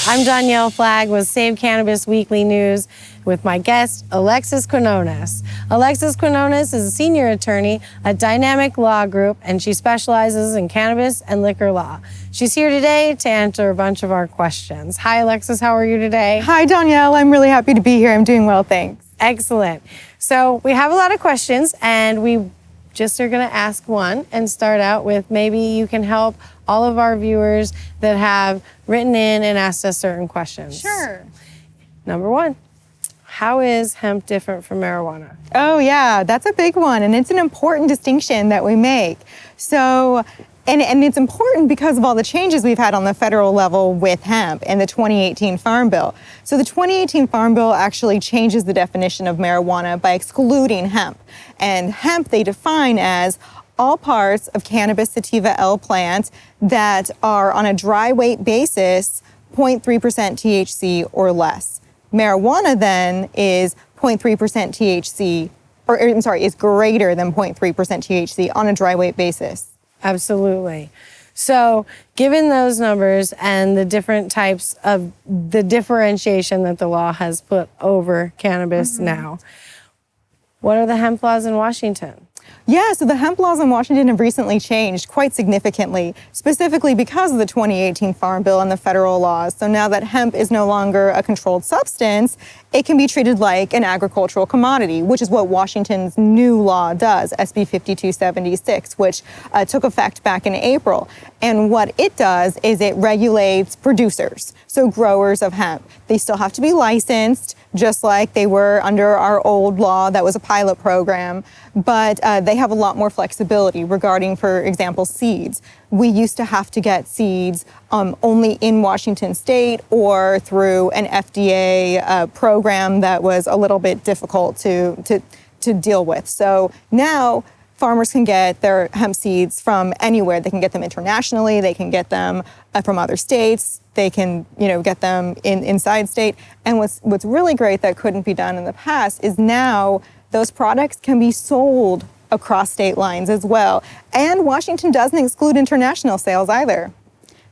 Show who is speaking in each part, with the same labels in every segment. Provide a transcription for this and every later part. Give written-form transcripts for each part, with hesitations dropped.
Speaker 1: I'm Danielle Flagg with Save Cannabis Weekly News with my guest, Alexis Quinones. Alexis Quinones is a senior attorney at Dynamic Law Group, and she specializes in cannabis and liquor law. She's here today to answer a bunch of our questions. Hi, Alexis. How are you today?
Speaker 2: Hi, Danielle. I'm really happy to be here. I'm doing well, thanks.
Speaker 1: Excellent. So we have a lot of questions, and we just are going to ask one and start out with maybe you can help all of our viewers that have written in and asked us certain questions.
Speaker 2: Sure.
Speaker 1: Number one, how is hemp different from marijuana?
Speaker 2: Oh, yeah, that's a big one, and it's an important distinction that we make. So, and it's important because of all the changes we've had on the federal level with hemp and the 2018 Farm Bill. So the 2018 Farm Bill actually changes the definition of marijuana by excluding hemp. And hemp they define as all parts of cannabis sativa L plant that are on a dry weight basis 0.3% THC or less. Marijuana then is 0.3% THC, is greater than 0.3% THC on a dry weight basis.
Speaker 1: Absolutely. So given those numbers and the different types of the differentiation that the law has put over cannabis now, what are the hemp laws in Washington?
Speaker 2: Yeah, so the hemp laws in Washington have recently changed quite significantly, specifically because of the 2018 Farm Bill and the federal laws. So now that hemp is no longer a controlled substance, it can be treated like an agricultural commodity, which is what Washington's new law does, SB 5276, which took effect back in April. And what it does is it regulates producers, so growers of hemp. They still have to be licensed, just like they were under our old law that was a pilot program, but they have a lot more flexibility regarding, for example, seeds. We used to have to get seeds only in Washington state or through an FDA program that was a little bit difficult to deal with. So now farmers can get their hemp seeds from anywhere. They can get them internationally. They can get them from other states. They can, get them inside state. And what's really great that couldn't be done in the past is now those products can be sold across state lines as well. And Washington doesn't exclude international sales either.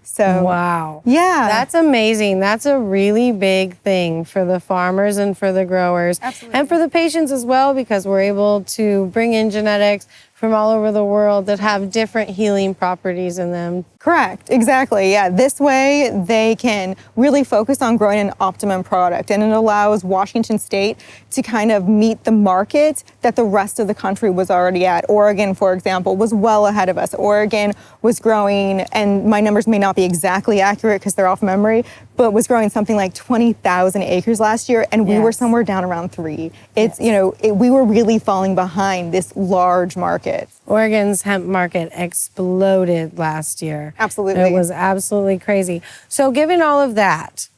Speaker 2: So,
Speaker 1: wow.
Speaker 2: Yeah.
Speaker 1: That's amazing. That's a really big thing for the farmers and for the growers.
Speaker 2: Absolutely.
Speaker 1: And for the patients as well, because we're able to bring in genetics from all over the world that have different healing properties in them.
Speaker 2: Correct, exactly, yeah. This way they can really focus on growing an optimum product, and it allows Washington state to kind of meet the market that the rest of the country was already at. Oregon, for example, was well ahead of us. Oregon was growing, and my numbers may not be exactly accurate because they're off memory, but was growing something like 20,000 acres last year, and we were somewhere down around 3. It's, we were really falling behind this large market.
Speaker 1: Oregon's hemp market exploded last year.
Speaker 2: Absolutely.
Speaker 1: It was absolutely crazy. So given all of that,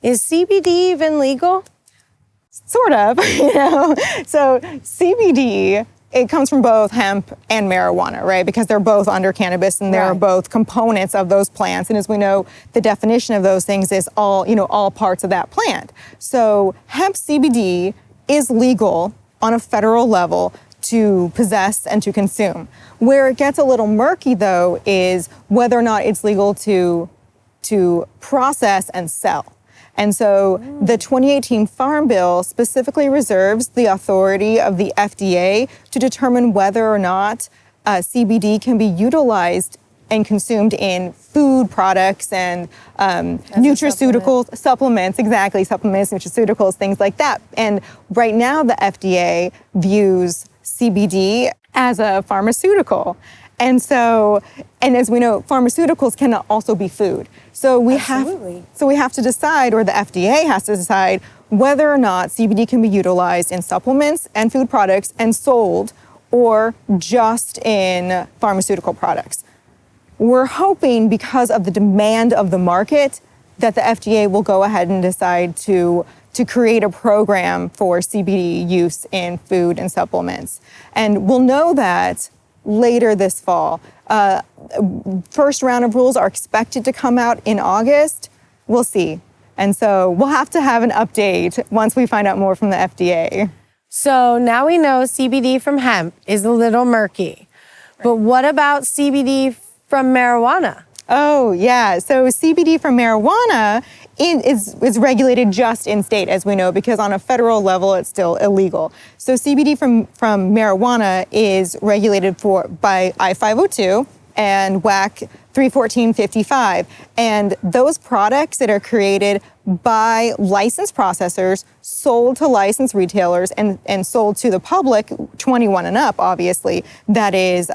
Speaker 1: is CBD even legal?
Speaker 2: Sort of, So CBD, it comes from both hemp and marijuana, right? Because they're both under cannabis and they're both components of those plants. And as we know, the definition of those things is all parts of that plant. So hemp CBD is legal on a federal level to possess and to consume. Where it gets a little murky, though, is whether or not it's legal to process and sell. And so the 2018 Farm Bill specifically reserves the authority of the FDA to determine whether or not CBD can be utilized and consumed in food products and nutraceuticals, supplements, nutraceuticals, things like that. And right now the FDA views CBD as a pharmaceutical. And so, and as we know, pharmaceuticals can also be food. So we have to decide, or the FDA has to decide, whether or not CBD can be utilized in supplements and food products and sold, or just in pharmaceutical products. We're hoping, because of the demand of the market, that the FDA will go ahead and decide to create a program for CBD use in food and supplements. And we'll know that later this fall. First round of rules are expected to come out in August. We'll see. And so we'll have to have an update once we find out more from the FDA.
Speaker 1: So now we know CBD from hemp is a little murky. But what about CBD from marijuana?
Speaker 2: Oh, yeah. So CBD from marijuana is regulated just in state, as we know, because on a federal level, it's still illegal. So CBD from marijuana is regulated by I-502 and WAC 314.55. And those products that are created by licensed processors, sold to licensed retailers, and sold to the public, 21 and up, obviously, that is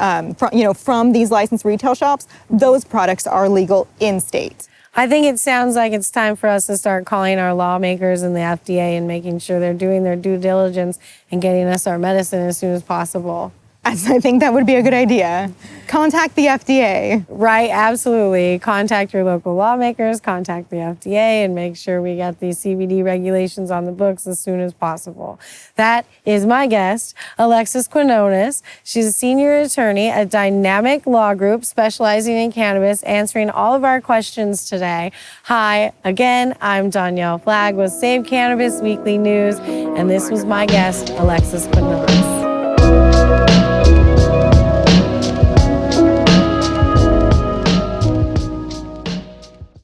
Speaker 2: from these licensed retail shops, those products are legal in state.
Speaker 1: I think it sounds like it's time for us to start calling our lawmakers and the FDA and making sure they're doing their due diligence and getting us our medicine as soon as possible.
Speaker 2: I think that would be a good idea. Contact the FDA.
Speaker 1: Right, absolutely. Contact your local lawmakers, contact the FDA, and make sure we get these CBD regulations on the books as soon as possible. That is my guest, Alexis Quinones. She's a senior attorney at Dynamic Law Group, specializing in cannabis, answering all of our questions today. Hi, again, I'm Danielle Flagg with Save Cannabis Weekly News, and this was my guest, Alexis Quinones.